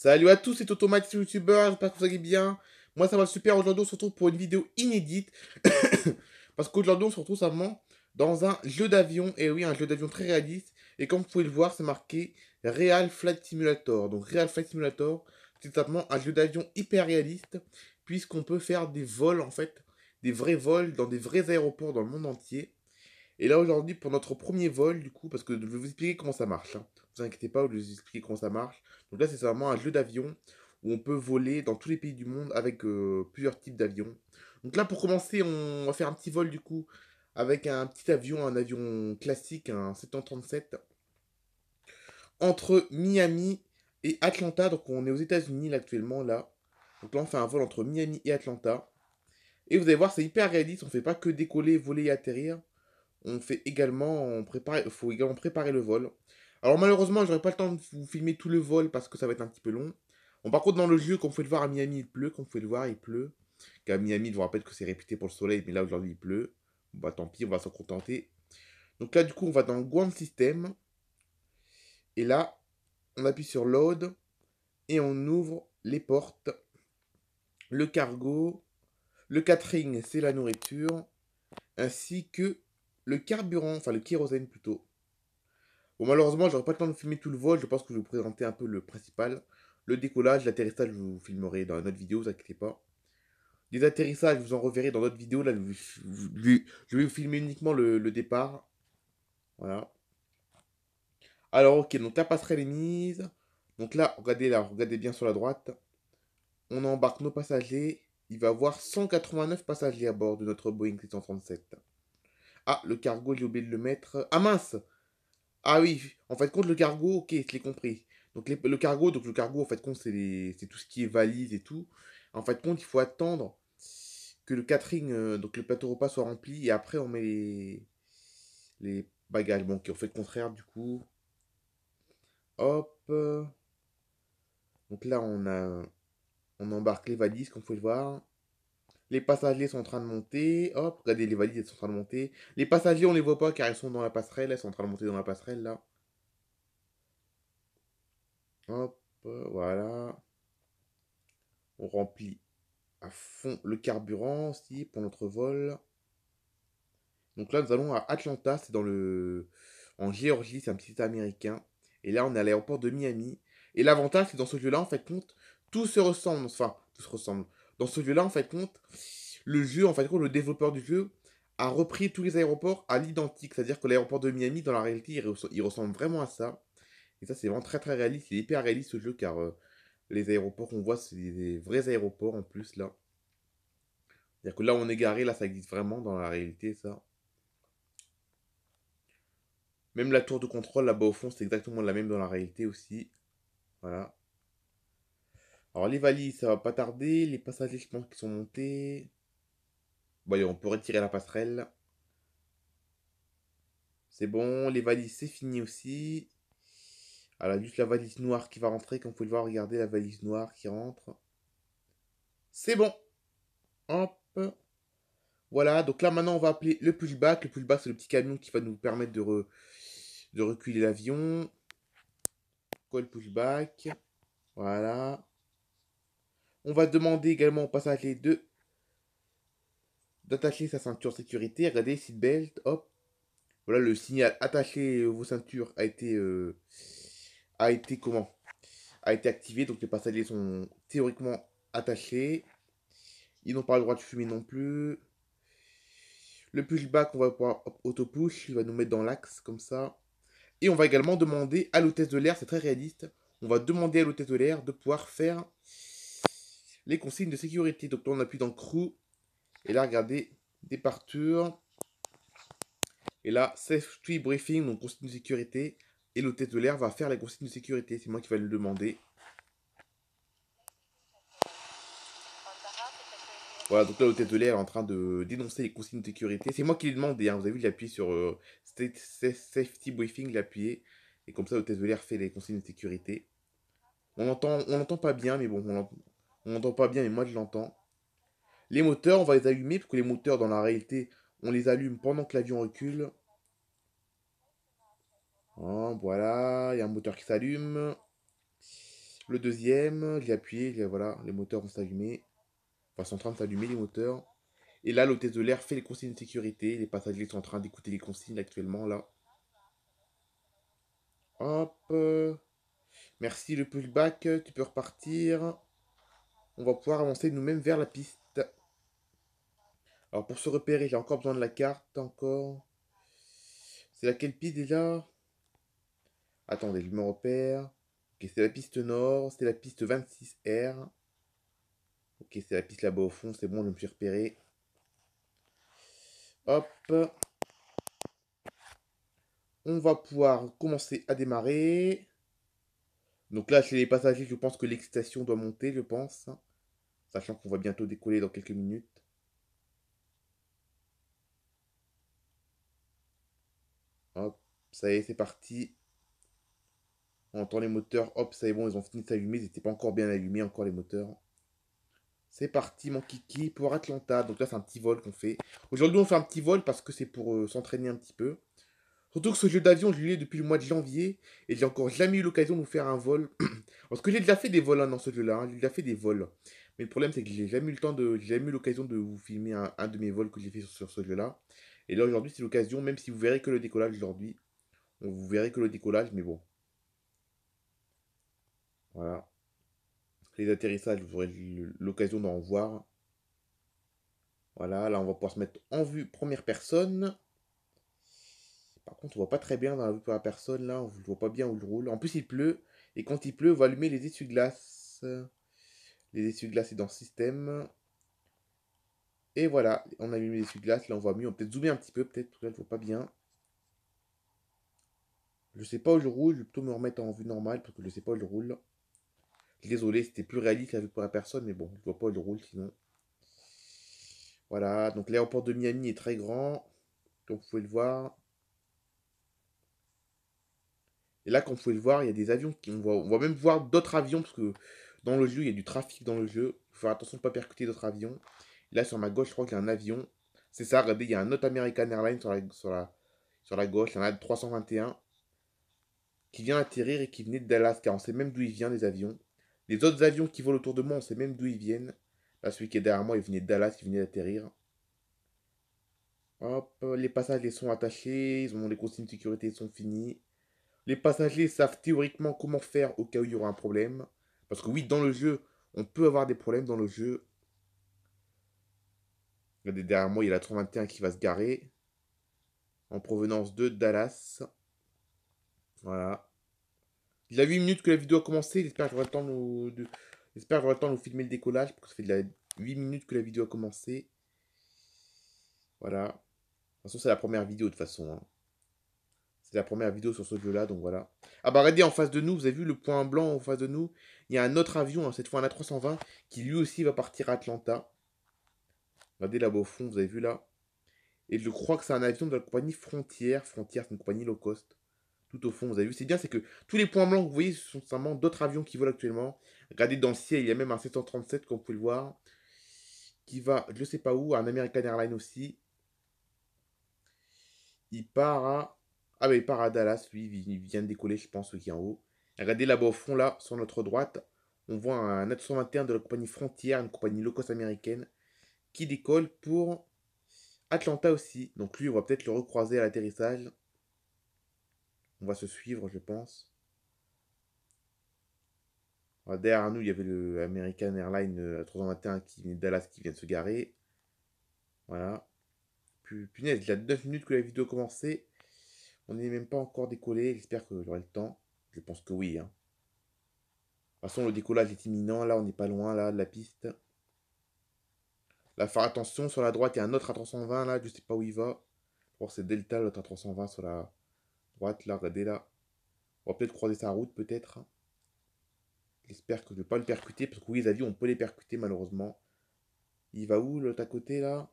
Salut à tous, c'est Automatic YouTuber, j'espère que vous allez bien. Moi ça va super, aujourd'hui on se retrouve pour une vidéo inédite. Parce qu'aujourd'hui on se retrouve simplement dans un jeu d'avion, et oui un jeu d'avion très réaliste. Et comme vous pouvez le voir c'est marqué Real Flight Simulator. Donc Real Flight Simulator c'est simplement un jeu d'avion hyper réaliste. Puisqu'on peut faire des vols en fait, des vrais vols dans des vrais aéroports dans le monde entier. Et là aujourd'hui pour notre premier vol du coup, parce que je vais vous expliquer comment ça marche. Hein. Vous inquiétez pas, je vais vous expliquer comment ça marche. Donc là c'est vraiment un jeu d'avion où on peut voler dans tous les pays du monde avec plusieurs types d'avions. Donc là pour commencer on va faire un petit vol du coup avec un petit avion, un avion classique, un 737, entre Miami et Atlanta. Donc on est aux États-Unis là, actuellement là. Donc là on fait un vol entre Miami et Atlanta. Et vous allez voir c'est hyper réaliste, on fait pas que décoller, voler et atterrir. On fait également, faut également préparer le vol. Alors malheureusement, j'aurai pas le temps de vous filmer tout le vol parce que ça va être un petit peu long. Bon, par contre, dans le jeu, comme vous pouvez le voir à Miami, il pleut. Comme vous pouvez le voir, il pleut. Qu'à Miami, je vous rappelle que c'est réputé pour le soleil, mais là aujourd'hui il pleut. Bon, bah tant pis, on va s'en contenter. Donc là, du coup, on va dans Ground System. Et là, on appuie sur Load. Et on ouvre les portes. Le cargo. Le catering, c'est la nourriture. Ainsi que le carburant, enfin le kérosène plutôt. Bon, malheureusement, j'aurai pas le temps de filmer tout le vol. Je pense que je vais vous présenter un peu le principal. Le décollage, l'atterrissage, je vous filmerai dans une autre vidéo, vous inquiétez pas. Les atterrissages, je vous en reverrai dans d'autres vidéos. Là, je vais vous filmer uniquement le départ. Voilà. Alors, ok, donc la passerelle est mise. Donc là, regardez bien sur la droite. On embarque nos passagers. Il va y avoir 189 passagers à bord de notre Boeing 737. Ah, le cargo, j'ai oublié de le mettre. Ah mince! Ah oui, en fait, compte le cargo, ok, je l'ai compris. Donc le cargo, en fait, compte, c'est tout ce qui est valise et tout. En fait, compte, il faut attendre que le catering, donc le plateau repas soit rempli et après on met les bagages. Bon, qui ont fait le contraire du coup. Hop. Donc là, on embarque les valises, comme vous pouvez le voir. Les passagers sont en train de monter. Hop, regardez, les valises, elles sont en train de monter. Les passagers, on les voit pas car elles sont dans la passerelle. Elles sont en train de monter dans la passerelle là. Hop, voilà. On remplit à fond le carburant aussi pour notre vol. Donc là, nous allons à Atlanta, c'est en Géorgie, c'est un petit état américain. Et là, on est à l'aéroport de Miami. Et l'avantage, c'est que dans ce jeu-là, en fait, compte, tout se ressemble. Enfin, tout se ressemble. Dans ce jeu-là, en fait, compte, le jeu, en fait, compte, le développeur du jeu a repris tous les aéroports à l'identique. C'est-à-dire que l'aéroport de Miami, dans la réalité, il ressemble vraiment à ça. Et ça, c'est vraiment très très réaliste. Il est hyper réaliste ce jeu car les aéroports qu'on voit, c'est des vrais aéroports en plus là. C'est-à-dire que là où on est garé, là ça existe vraiment dans la réalité ça. Même la tour de contrôle là-bas au fond, c'est exactement la même dans la réalité aussi. Voilà. Alors les valises, ça va pas tarder. Les passagers, je pense qu'ils sont montés. Bon, allez, on peut retirer la passerelle. C'est bon. Les valises, c'est fini aussi. Alors juste la valise noire qui va rentrer. Comme vous pouvez le voir, regardez la valise noire qui rentre. C'est bon. Hop. Voilà, donc là maintenant on va appeler le pushback. Le pushback c'est le petit camion qui va nous permettre de reculer l'avion. Quoi le pushback? Voilà. On va demander également au passager d'attacher sa ceinture sécurité. Regardez, seatbelt, hop. Voilà, le signal attacher vos ceintures a été comment? A été activé, donc les passagers sont théoriquement attachés. Ils n'ont pas le droit de fumer non plus. Le pushback, on va pouvoir auto-push, il va nous mettre dans l'axe comme ça. Et on va également demander à l'hôtesse de l'air, c'est très réaliste, on va demander à l'hôtesse de l'air de pouvoir faire les consignes de sécurité. Donc là, on appuie dans crew. Et là, regardez, départure. Et là, safety briefing, donc consignes de sécurité. Et l'hôtesse de l'air va faire les consignes de sécurité. C'est moi qui vais le demander. Voilà, donc là, l'hôtesse de l'air est en train de dénoncer les consignes de sécurité. C'est moi qui l'ai demandé, hein. Vous avez vu, j'ai appuyé sur Safety Briefing, j'ai appuyé. Et comme ça, l'hôtesse de l'air fait les consignes de sécurité. On n'entend pas bien, mais bon, on n'entend pas bien, mais moi je l'entends. Les moteurs, on va les allumer, parce que les moteurs, dans la réalité, on les allume pendant que l'avion recule. Oh, voilà, il y a un moteur qui s'allume. Le deuxième, j'ai appuyé, voilà, les moteurs vont s'allumer. Enfin, sont en train de s'allumer les moteurs. Et là, l'hôtesse de l'air fait les consignes de sécurité. Les passagers sont en train d'écouter les consignes actuellement, là. Hop. Merci le pushback, tu peux repartir. On va pouvoir avancer nous-mêmes vers la piste. Alors pour se repérer, j'ai encore besoin de la carte, encore. C'est laquelle piste déjà? Attendez, je me repère. Ok, c'est la piste nord, c'est la piste 26R. Ok, c'est la piste là-bas au fond, c'est bon, je me suis repéré. Hop. On va pouvoir commencer à démarrer. Donc là, chez les passagers, je pense que l'excitation doit monter, je pense. Sachant qu'on va bientôt décoller dans quelques minutes. Hop, ça y est, c'est parti. On entend les moteurs. Hop, ça y est, bon, ils ont fini de s'allumer. Ils n'étaient pas encore bien allumés, encore les moteurs. C'est parti, mon kiki, pour Atlanta. Donc là, c'est un petit vol qu'on fait. Aujourd'hui, on fait un petit vol parce que c'est pour s'entraîner un petit peu. Surtout que ce jeu d'avion, je l'ai depuis le mois de janvier. Et j'ai encore jamais eu l'occasion de vous faire un vol. Parce que j'ai déjà fait des vols hein, dans ce jeu-là. J'ai déjà fait des vols. Mais le problème, c'est que j'ai jamais eu le temps de. J'ai jamais eu l'occasion de vous filmer un de mes vols que j'ai fait sur ce jeu-là. Et là, aujourd'hui, c'est l'occasion, même si vous verrez que le décollage aujourd'hui. Vous verrez que le décollage, mais bon. Voilà. Les atterrissages, vous aurez l'occasion d'en voir. Voilà, là, on va pouvoir se mettre en vue première personne. Par contre, on voit pas très bien dans la vue première personne, là. On ne voit pas bien où il roule. En plus, il pleut. Et quand il pleut, on va allumer les essuie-glaces. Les essuie-glaces, c'est dans le système. Et voilà, on allume les essuie-glaces. Là, on voit mieux. On peut peut-être zoomer un petit peu, peut-être. Là, je vois pas bien. Je sais pas où je roule. Je vais plutôt me remettre en vue normale parce que je sais pas où je roule. Désolé, c'était plus réaliste la vue première personne. Mais bon, je vois pas où je roule sinon. Voilà, donc l'aéroport de Miami est très grand. Comme vous pouvez le voir. Et là, comme vous pouvez le voir, il y a des avions on va même voir d'autres avions parce que dans le jeu, il y a du trafic dans le jeu. Il faut faire attention de ne pas percuter d'autres avions. Là, sur ma gauche, je crois qu'il y a un avion. C'est ça, regardez, il y a un autre American Airlines sur la gauche. Il y en a 321 qui vient atterrir et qui venait de Dallas, car on sait même d'où il vient, les avions. Les autres avions qui volent autour de moi, on sait même d'où ils viennent. Là, celui qui est derrière moi, il venait de Dallas, il venait d'atterrir. Hop, les passages les sont attachés, ils ont les consignes de sécurité sont finis. Les passagers savent théoriquement comment faire au cas où il y aura un problème. Parce que oui, dans le jeu, on peut avoir des problèmes dans le jeu. Regardez, derrière moi, il y a la 321 qui va se garer. En provenance de Dallas. Voilà. Il y a 8 minutes que la vidéo a commencé. J'espère que j'aurai le temps J'espère que j'aurai le temps de vous filmer le décollage. Parce que ça fait 8 minutes que la vidéo a commencé. Voilà. De toute façon, c'est la première vidéo de toute façon, hein. C'est la première vidéo sur ce jeu-là, donc voilà. Ah bah regardez, en face de nous, vous avez vu le point blanc en face de nous? Il y a un autre avion, hein, cette fois un A320, qui lui aussi va partir à Atlanta. Regardez là-bas au fond, vous avez vu là? Et je crois que c'est un avion de la compagnie Frontier. Frontier, c'est une compagnie low cost. Tout au fond, vous avez vu? C'est bien, c'est que tous les points blancs que vous voyez, ce sont simplement d'autres avions qui volent actuellement. Regardez dans le ciel, il y a même un 737, comme vous pouvez le voir, qui va, je sais pas où, un American Airlines aussi. Il part à... Ah bah il part à Dallas, lui, il vient de décoller, je pense, qui est en haut. Regardez là-bas au fond, là, sur notre droite, on voit un A221 de la compagnie Frontier, une compagnie low cost américaine, qui décolle pour Atlanta aussi. Donc lui, on va peut-être le recroiser à l'atterrissage. On va se suivre, je pense. Voilà, derrière nous, il y avait le American Airlines 321 qui vient de Dallas qui vient de se garer. Voilà. Punaise, il y a 9 minutes que la vidéo a commencé. On n'est même pas encore décollé. J'espère que j'aurai le temps. Je pense que oui, hein. De toute façon, le décollage est imminent. Là, on n'est pas loin là, de la piste. Là, faire attention. Sur la droite, il y a un autre A320 là. Je sais pas où il va. Je crois que c'est Delta, l'autre A320 sur la droite. Là, regardez là. On va peut-être croiser sa route, peut-être. J'espère que je ne vais pas le percuter. Parce que oui, les avions, on peut les percuter malheureusement. Il va où l'autre à côté là?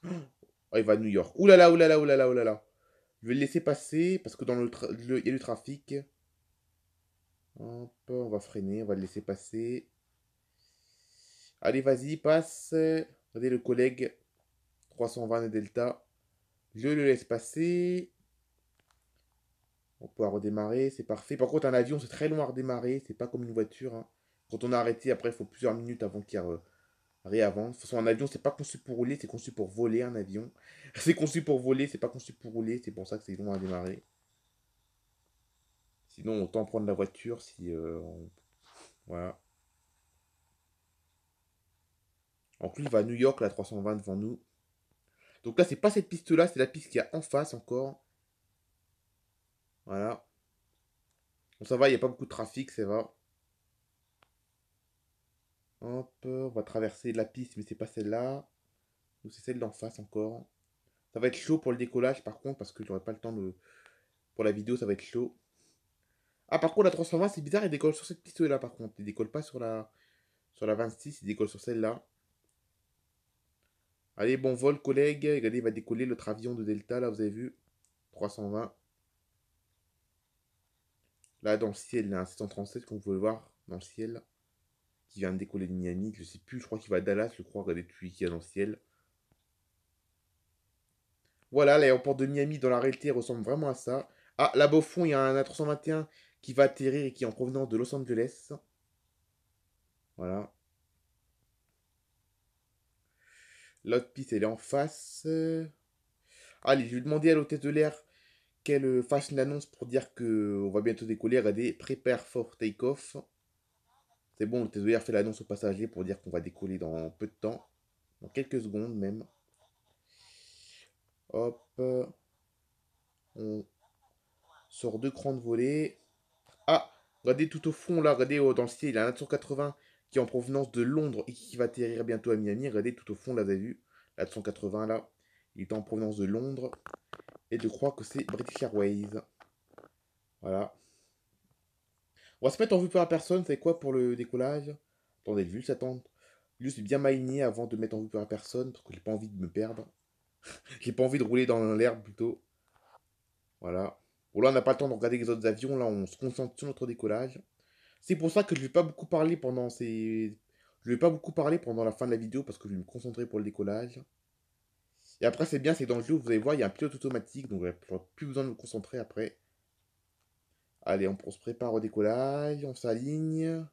Oh, il va à New York. Ouh là là, ouh là là, ouh là là, ouh là là. Je vais le laisser passer parce que dans il y a du trafic. Hop, on va freiner, on va le laisser passer. Allez, vas-y, passe. Regardez le collègue 320 de Delta. Je le laisse passer. On peut redémarrer, c'est parfait. Par contre, un avion, c'est très long à redémarrer. C'est pas comme une voiture, hein. Quand on a arrêté, après, il faut plusieurs minutes avant qu'il réavance. De toute façon, un avion, c'est pas conçu pour rouler, c'est conçu pour voler, un avion. C'est conçu pour voler, c'est pas conçu pour rouler. C'est pour ça que c'est long à démarrer. Sinon, autant prendre la voiture si... Voilà. En plus, il va à New York, la 320 devant nous. Donc là, c'est pas cette piste-là, c'est la piste qu'il y a en face encore. Voilà. Bon, ça va, il n'y a pas beaucoup de trafic, ça va. Hop, on va traverser la piste, mais c'est pas celle-là. Ou c'est celle d'en face encore. Ça va être chaud pour le décollage, par contre, parce que j'aurai pas le temps de... Pour la vidéo, ça va être chaud. Ah, par contre, la 320, c'est bizarre, il décolle sur cette piste-là, par contre. Il décolle pas sur la 26, il décolle sur celle-là. Allez, bon vol, collègue. Regardez, il va décoller l'autre avion de Delta, là, vous avez vu. 320. Là, dans le ciel, il y a un 637, comme vous pouvez le voir, dans le ciel. Qui vient de décoller de Miami. Je sais plus, je crois qu'il va à Dallas, je crois. Regardez celui qui est dans le ciel. Voilà, l'aéroport de Miami, dans la réalité, ressemble vraiment à ça. Ah, là-bas au fond, il y a un A321 qui va atterrir et qui est en provenance de Los Angeles. Voilà. L'autre piste, elle est en face. Allez, je vais demander à l'hôtesse de l'air qu'elle fasse une annonce pour dire que on va bientôt décoller. Regardez, prepare for take-off. C'est bon, l'hôtesse de l'air fait l'annonce aux passagers pour dire qu'on va décoller dans peu de temps. Dans quelques secondes même. Hop. On sort deux crans de volée. Ah, regardez tout au fond là, regardez dans le ciel, il y a un 980 qui est en provenance de Londres et qui va atterrir bientôt à Miami. Regardez tout au fond là, vous avez vu, la 980 là, il est en provenance de Londres et je crois que c'est British Airways. Voilà. On va se mettre en vue par personne, c'est quoi pour le décollage? Attendez, juste attendre. Juste bien m'aligner avant de mettre en vue par personne parce que j'ai pas envie de me perdre. J'ai pas envie de rouler dans l'herbe plutôt. Voilà. Bon là on n'a pas le temps de regarder les autres avions, là on se concentre sur notre décollage. C'est pour ça que je vais pas beaucoup parler pendant ces... Je vais pas beaucoup parler pendant la fin de la vidéo parce que je vais me concentrer pour le décollage. Et après, c'est bien, c'est que dans le jeu, vous allez voir, il y a un pilote automatique, donc j'aurai plus besoin de me concentrer après. Allez, on se prépare au décollage, on s'aligne.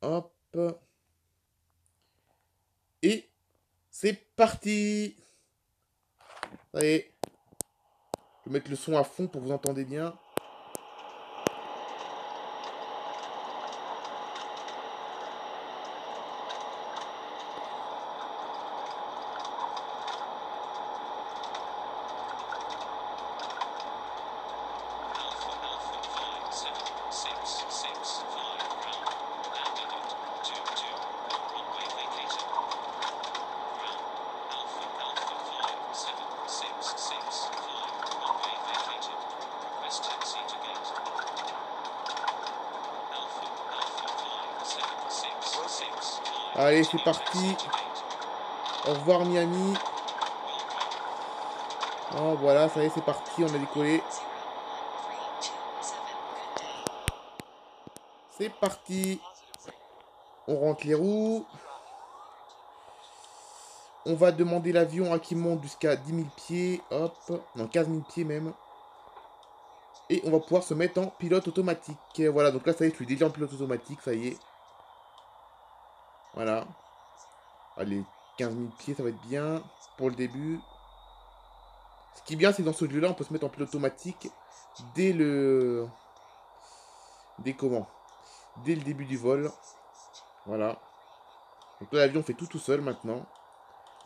Hop. Et c'est parti! Allez, je vais mettre le son à fond pour que vous entendez bien. Allez, c'est parti. Au revoir Miami. Oh, voilà, ça y est, c'est parti, on a décollé. C'est parti. On rentre les roues. On va demander l'avion à qui monte jusqu'à 10 000 pieds. Hop. Non, 15 000 pieds même. Et on va pouvoir se mettre en pilote automatique. Et voilà, donc là, ça y est, je suis déjà en pilote automatique, ça y est. Voilà. Allez, 15 000 pieds, ça va être bien pour le début. Ce qui est bien, c'est que dans ce jeu-là, on peut se mettre en pilote automatique dès le... Dès comment? Dès le début du vol. Voilà. Donc là, l'avion fait tout seul maintenant.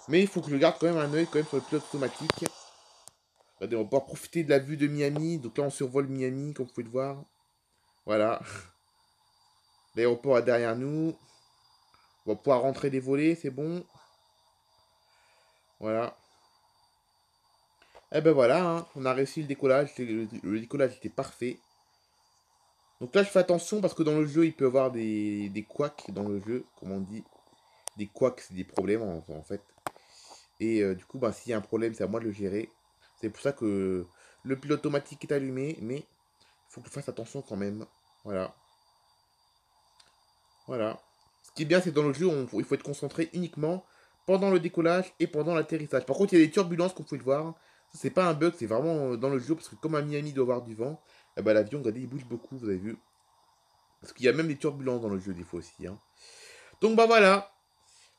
Mais il faut que je garde quand même un œil quand même sur le pilote automatique. Regardez, on va pouvoir profiter de la vue de Miami. Donc là, on survole Miami, comme vous pouvez le voir. Voilà. L'aéroport est derrière nous. On va pouvoir rentrer des volets, c'est bon. Voilà. Et ben voilà, hein, on a réussi le décollage. Le décollage était parfait. Donc là, je fais attention parce que dans le jeu, il peut y avoir des couacs dans le jeu, comme on dit. Des couacs, c'est des problèmes en fait. Et du coup, bah, s'il y a un problème, c'est à moi de le gérer. C'est pour ça que le pilote automatique est allumé, mais il faut que je fasse attention quand même. Voilà. Voilà. Ce qui est bien, c'est que dans le jeu, il faut être concentré uniquement pendant le décollage et pendant l'atterrissage. Par contre, il y a des turbulences, comme vous pouvez le voir. C'est pas un bug, c'est vraiment dans le jeu, parce que comme à Miami il doit avoir du vent, eh ben, l'avion, regardez, il bouge beaucoup, vous avez vu. Parce qu'il y a même des turbulences dans le jeu des fois aussi, hein. Donc bah voilà,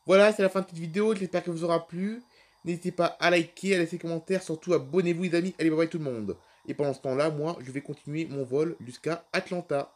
voilà, c'est la fin de cette vidéo, j'espère qu'elle vous aura plu. N'hésitez pas à liker, à laisser des commentaires, surtout abonnez-vous les amis, allez bye bye tout le monde. Et pendant ce temps-là, moi, je vais continuer mon vol jusqu'à Atlanta.